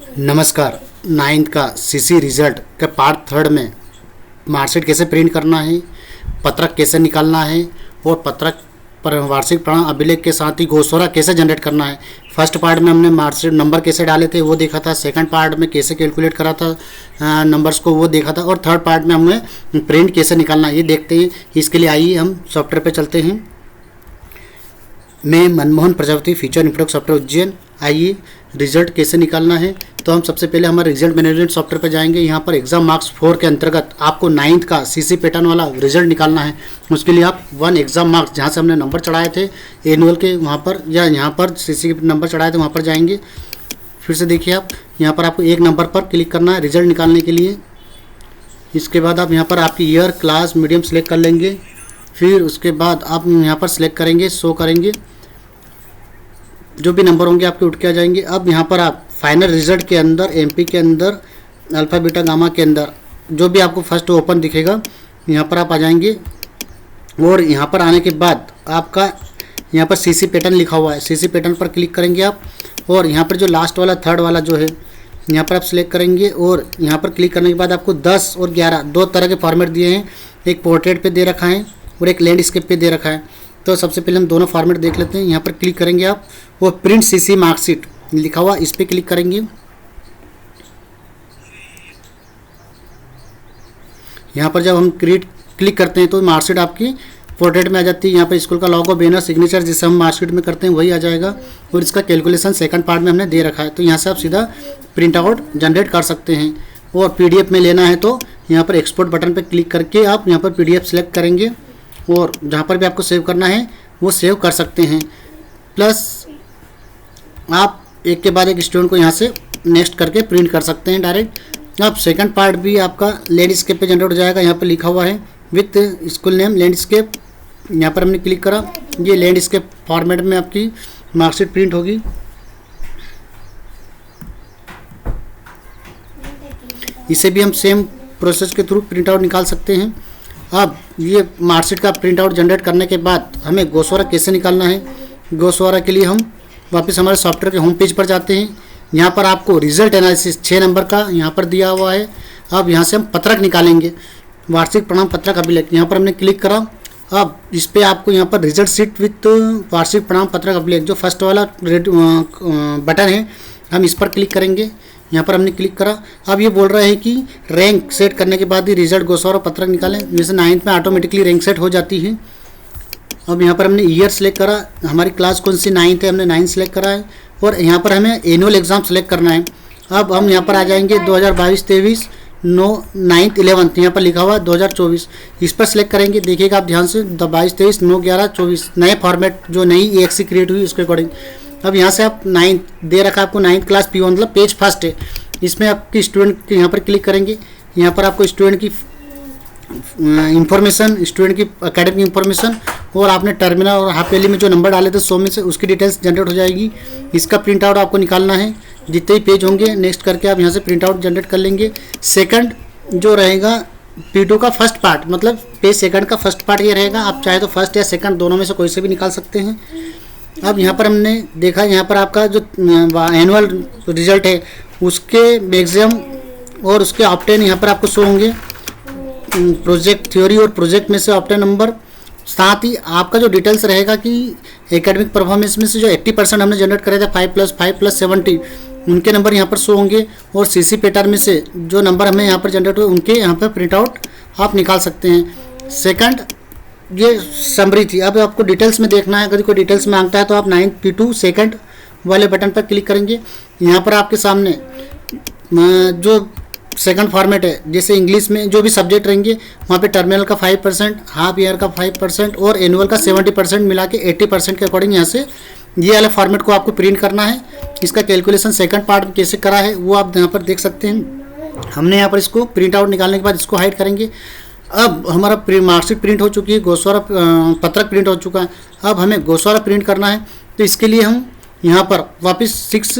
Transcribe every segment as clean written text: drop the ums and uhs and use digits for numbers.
नमस्कार। नाइन्थ का CC result के पार्ट थर्ड में मार्कशीट कैसे प्रिंट करना है, पत्रक कैसे निकालना है और पत्रक पर वार्षिक प्रमाण अभिलेख के साथ ही गोस्वारा कैसे जनरेट करना है। फर्स्ट पार्ट में हमने मार्कशीट नंबर कैसे डाले थे वो देखा था, सेकंड पार्ट में कैसे कैलकुलेट करा था नंबर्स को वो देखा था, और थर्ड पार्ट में हमने प्रिंट कैसे निकालना है ये देखते हैं। इसके लिए आइए हम सॉफ्टवेयर पे चलते हैं। मैं मनमोहन प्रजापति, फीचर इंप्रोडक्ट सॉफ्टवेयर उज्जैन। आइए रिजल्ट कैसे निकालना है, तो हम सबसे पहले हमारे रिजल्ट मैनेजमेंट सॉफ्टवेयर पर जाएंगे। यहाँ पर एग्जाम मार्क्स 4 के अंतर्गत आपको 9th का सीसी पैटर्न वाला रिजल्ट निकालना है। उसके लिए आप 1 एग्जाम मार्क्स जहाँ से हमने नंबर चढ़ाए थे एनुअल के, वहाँ पर या यहाँ पर सीसी के नंबर चढ़ाए थे वहाँ पर जाएंगे। फिर से देखिए आप यहाँ पर आपको एक नंबर पर क्लिक करना है रिजल्ट निकालने के लिए। इसके बाद आप यहाँ पर आपकी ईयर, क्लास, मीडियम सेलेक्ट कर लेंगे। फिर उसके बाद आप यहाँ पर सेलेक्ट करेंगे, शो करेंगे, जो भी नंबर होंगे आपके उठ के आ जाएंगे। अब यहाँ पर आप फाइनल रिजल्ट के अंदर एमपी के अंदर अल्फ़ा बीटा गामा के अंदर जो भी आपको फर्स्ट ओपन दिखेगा यहाँ पर आप आ जाएंगे। और यहाँ पर आने के बाद आपका यहाँ पर सीसी पैटर्न लिखा हुआ है, सीसी पैटर्न पर क्लिक करेंगे आप। और यहाँ पर जो लास्ट वाला थर्ड वाला जो है यहाँ पर आप सिलेक्ट करेंगे। और यहाँ पर क्लिक करने के बाद आपको 10 और 11 दो तरह के फॉर्मेट दिए हैं, एक पोर्ट्रेट पे दे रखा है और एक लैंडस्केप पे दे रखा है। तो सबसे पहले हम दोनों फॉर्मेट देख लेते हैं। यहाँ पर क्लिक करेंगे आप, वो प्रिंट सीसी मार्कशीट लिखा हुआ इस पर क्लिक करेंगे। यहाँ पर जब हम क्लिक करते हैं तो मार्कशीट आपकी पोर्ट्रेट में आ जाती है। यहाँ पर स्कूल का लोगो, बैनर, सिग्नेचर जिसे हम मार्कशीट में करते हैं वही आ जाएगा। और इसका कैलकुलेशन सेकंड पार्ट में हमने दे रखा है, तो यहाँ से आप सीधा प्रिंट आउट जनरेट कर सकते हैं। और पीडीएफ में लेना है तो यहाँ पर एक्सपोर्ट बटन पर क्लिक करके आप यहाँ पर पीडीएफ सेलेक्ट करेंगे और जहाँ पर भी आपको सेव करना है वो सेव कर सकते हैं। प्लस आप एक के बाद एक स्टूडेंट को यहाँ से नेक्स्ट करके प्रिंट कर सकते हैं डायरेक्ट। अब सेकंड पार्ट भी आपका लैंडस्केप पे जनरेट हो जाएगा। यहाँ पर लिखा हुआ है विथ स्कूल नेम लैंडस्केप, यहाँ पर हमने क्लिक करा, ये लैंडस्केप फॉर्मेट में आपकी मार्कशीट प्रिंट होगी। इसे भी हम सेम प्रोसेस के थ्रू प्रिंट आउट निकाल सकते हैं। अब ये मार्कशीट का प्रिंट आउट जनरेट करने के बाद हमें गोस्वारा कैसे निकालना है, गोस्वारा के लिए हम वापस हमारे सॉफ्टवेयर के होम पेज पर जाते हैं। यहाँ पर आपको रिजल्ट एनालिसिस 6 नंबर का यहाँ पर दिया हुआ है। अब यहाँ से हम पत्रक निकालेंगे, वार्षिक प्रमाण पत्रक अभिलेख। यहाँ पर हमने क्लिक करा। अब इस पर आपको यहाँ पर रिजल्ट शीट विथ वार्षिक प्रमाण पत्रक अभिलेख जो फर्स्ट वाला रेड बटन है हम इस पर क्लिक करेंगे। यहाँ पर हमने क्लिक करा। अब ये बोल रहा है कि रैंक सेट करने के बाद ही रिजल्ट गोस्वारा पत्रक निकालें। जैसे 9th में ऑटोमेटिकली रैंक सेट हो जाती है। अब यहाँ पर हमने ईयर सेलेक्ट करा, हमारी क्लास कौन सी 9th है, हमने 9 सेलेक्ट करा है। और यहाँ पर हमें एनुअल एग्ज़ाम सेलेक्ट करना है। अब हम यहाँ पर आ जाएंगे 2022-23 9th 11th, यहाँ पर लिखा हुआ 2024, इस पर सेलेक्ट करेंगे। देखिएगा आप ध्यान से 22-23 9-11-24 नए फॉर्मेट जो नई EXE क्रिएट हुई उसके अकॉर्डिंग। अब यहाँ से आप 9th दे रखा है आपको, 9th क्लास P1 मतलब पेज फर्स्ट है, इसमें आपकी स्टूडेंट के यहाँ पर क्लिक करेंगे। यहाँ पर आपको स्टूडेंट की इंफॉर्मेशन, स्टूडेंट की एकेडमिक इंफॉर्मेशन और आपने टर्मिनल और हाफ ईयरली में जो नंबर डाले थे 100 में से उसकी डिटेल्स जनरेट हो जाएगी। इसका प्रिंट आउट आपको निकालना है। जितने ही पेज होंगे नेक्स्ट करके आप यहाँ से प्रिंट आउट जनरेट कर लेंगे। सेकंड जो रहेगा P2 का फर्स्ट पार्ट, मतलब पेज सेकंड का फर्स्ट पार्ट ये रहेगा। आप चाहे तो फर्स्ट या सेकंड दोनों में से कोई से भी निकाल सकते हैं। अब यहाँ पर हमने देखा, यहाँ पर आपका जो एनुअल रिजल्ट है उसके मैक्सिमम और उसके ऑप्टेन यहाँ पर आपको शो होंगे, प्रोजेक्ट थ्योरी और प्रोजेक्ट में से ऑप्टेन नंबर। साथ ही आपका जो डिटेल्स रहेगा कि एकेडमिक परफॉर्मेंस में से जो 80% हमने जनरेट करे थे 5+5+70 उनके नंबर यहाँ पर शो होंगे। और सीसी पैटर्न में से जो नंबर हमें यहाँ पर जनरेट हुए उनके यहाँ पर प्रिंट आउट आप निकाल सकते हैं। सेकंड ये समरी थी। अब आपको डिटेल्स में देखना है, अगर कोई डिटेल्स मांगता है तो आप 9th P2 सेकंड वाले बटन पर क्लिक करेंगे। यहाँ पर आपके सामने जो सेकंड फॉर्मेट है, जैसे इंग्लिश में जो भी सब्जेक्ट रहेंगे वहाँ पे टर्मिनल का 5%, हाफ ईयर का 5% और एनुअल का 70% मिला के 80% के अकॉर्डिंग यहाँ से ये वाले फॉर्मेट को आपको प्रिंट करना है। इसका कैलकुलेशन सेकंड पार्ट में कैसे करा है वो आप यहाँ पर देख सकते हैं। हमने यहाँ पर इसको प्रिंट आउट निकालने के बाद इसको हाइड करेंगे। अब हमारा मार्कशीट प्रिंट हो चुकी है, गोस्वारा पत्रक प्रिंट हो चुका है। अब हमें गोस्वारा प्रिंट करना है, तो इसके लिए हम यहाँ पर वापस 6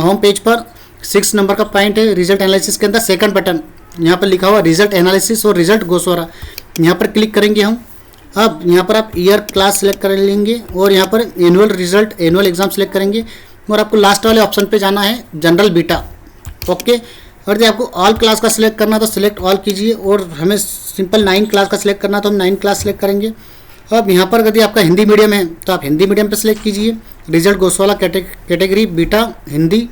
होम पेज पर 6 नंबर का पॉइंट है रिजल्ट एनालिसिस के अंदर सेकंड बटन, यहाँ पर लिखा हुआ रिजल्ट एनालिसिस और रिजल्ट गोस्वारा, यहाँ पर क्लिक करेंगे हम। अब यहाँ पर आप ईयर, क्लास सेलेक्ट कर लेंगे और यहाँ पर annual result, annual exam select करेंगे और आपको लास्ट वाले ऑप्शन पे जाना है जनरल बीटा। ओके। और यदि आपको ऑल क्लास का सिलेक्ट करना तो सिलेक्ट ऑल कीजिए, और हमें सिंपल 9 क्लास का सिलेक्ट करना तो हम 9 क्लास सिलेक्ट करेंगे। अब यहाँ पर यदि आपका हिंदी मीडियम है तो आप हिंदी मीडियम पर सिलेक्ट कीजिए। रिजल्ट गोस्वाला कैटेगरी बीटा हिंदी,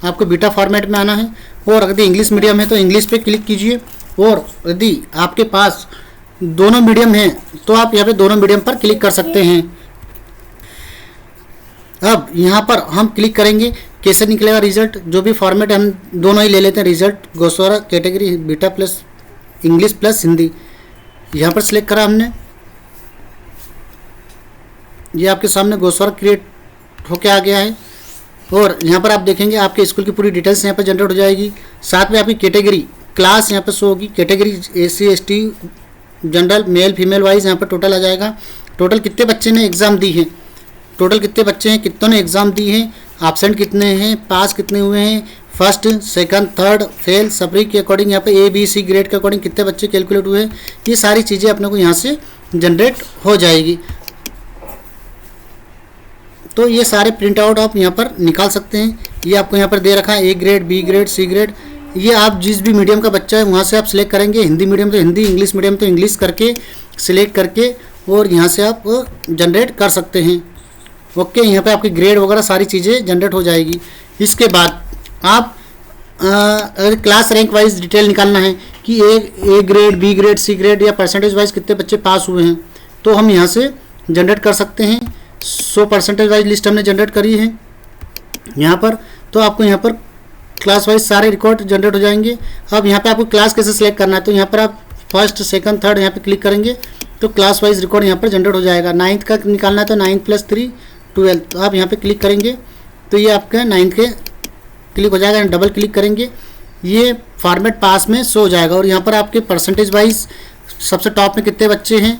आपको बीटा फॉर्मेट में आना है। और यदि इंग्लिश मीडियम है तो इंग्लिश पे क्लिक कीजिए। और यदि आपके पास दोनों मीडियम हैं तो आप यहाँ पे दोनों मीडियम पर क्लिक कर सकते हैं। अब यहाँ पर हम क्लिक करेंगे, कैसे निकलेगा रिजल्ट, जो भी फॉर्मेट हम दोनों ही ले लेते हैं। रिजल्ट गोस्वाला category beta plus English plus Hindi, यहाँ पर सिलेक्ट करा हमने। ये आपके सामने गोस्वाला क्रिएट होके आ गया है। और यहाँ पर आप देखेंगे आपके स्कूल की पूरी डिटेल्स यहाँ पर जनरेट हो जाएगी। साथ में आपकी कैटेगरी क्लास यहाँ पर शो होगी, category SC ST general male female wise यहाँ पर टोटल आ जाएगा। टोटल कितने बच्चे ने एग्ज़ाम दी है, टोटल कितने बच्चे हैं, कितनों ने एग्ज़ाम दी है, एब्सेंट कितने हैं, पास कितने हुए हैं, फर्स्ट सेकंड थर्ड फेल सप्री के अकॉर्डिंग यहाँ पे ABC ग्रेड के अकॉर्डिंग कितने बच्चे कैलकुलेट हुए हैं, ये सारी चीज़ें अपने को यहाँ से जनरेट हो जाएगी। तो ये सारे प्रिंट आउट आप यहाँ पर निकाल सकते हैं। ये आपको यहाँ पर दे रखा है A grade B grade C grade. ये आप जिस भी मीडियम का बच्चा है वहाँ से आप सिलेक्ट करेंगे, हिंदी मीडियम तो हिंदी, इंग्लिश मीडियम तो इंग्लिश करके सिलेक्ट करके और यहाँ से आप जनरेट कर सकते हैं। ओके, यहाँ पे आपकी ग्रेड वगैरह सारी चीज़ें जनरेट हो जाएगी। इसके बाद आप अगर क्लास रैंक वाइज डिटेल निकालना है कि A grade B grade C grade या परसेंटेज वाइज कितने बच्चे पास हुए हैं तो हम यहाँ से जनरेट कर सकते हैं। 100 परसेंटेज वाइज लिस्ट हमने जनरेट करी है यहाँ पर। तो आपको यहाँ पर क्लास वाइज सारे रिकॉर्ड जनरेट हो जाएंगे। अब यहाँ पे आपको क्लास कैसे सिलेक्ट करना है तो यहाँ पर आप फर्स्ट सेकंड थर्ड यहाँ पे क्लिक करेंगे तो क्लास वाइज रिकॉर्ड यहाँ पर जनरेट हो जाएगा। 9th का निकालना है तो 9 + 3 12। तो आप यहाँ पे क्लिक करेंगे तो ये आपका 9th के क्लिक हो जाएगा। डबल क्लिक करेंगे ये फॉर्मेट पास में शो हो जाएगा। और यहाँ पर आपके परसेंटेज वाइज सबसे टॉप में कितने बच्चे हैं,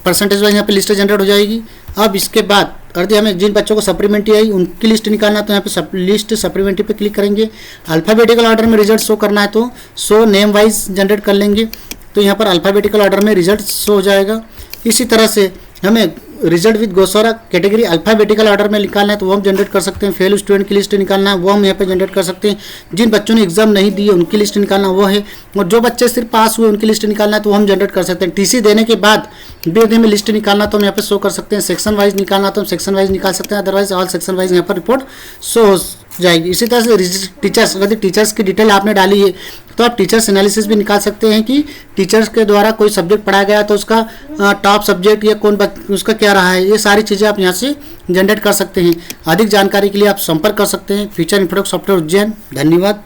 परसेंटेज वाइज यहाँ पे लिस्ट जनरेट हो जाएगी। अब इसके बाद यदि हमें जिन बच्चों को सप्लीमेंट्री आई उनकी लिस्ट निकालना तो यहाँ पे लिस्ट सप्लीमेंट्री पे क्लिक करेंगे। अल्फ़ाबेटिकल ऑर्डर में रिजल्ट शो करना है तो शो नेम वाइज जनरेट कर लेंगे तो यहाँ पर अल्फ़ाबेटिकल ऑर्डर में रिजल्ट शो हो जाएगा। इसी तरह से हमें रिजल्ट विद गोस्वाला कैटेगरी अल्फ़ाबेटिकल ऑर्डर में निकालना है तो वो हम जनरेट कर सकते हैं। फेल स्टूडेंट की लिस्ट निकालना है वो हम यहाँ पे जनरेट कर सकते हैं। जिन बच्चों ने एग्जाम नहीं दी है उनकी लिस्ट निकालना वो है। और जो बच्चे सिर्फ पास हुए उनकी लिस्ट निकालना है तो वो हम जनरेट कर सकते हैं। TC देने के बाद बी में लिस्ट निकालना तो हम यहाँ पे शो कर सकते हैं। सेक्शन वाइज निकालना तो हम सेक्शन वाइज निकाल सकते हैं, अदरवाइज ऑल सेक्शन वाइज यहाँ पर रिपोर्ट शो हो जाएगी। इसी तरह से टीचर्स, यदि टीचर्स की डिटेल आपने डाली है तो आप टीचर्स एनालिसिस भी निकाल सकते हैं कि टीचर्स के द्वारा कोई सब्जेक्ट पढ़ाया गया तो उसका टॉप सब्जेक्ट या कौन उसका क्या रहा है, ये सारी चीज़ें आप यहाँ से जनरेट कर सकते हैं। अधिक जानकारी के लिए आप संपर्क कर सकते हैं फ्यूचर इंफोटेक सॉफ्टवेयर उज्जैन। धन्यवाद।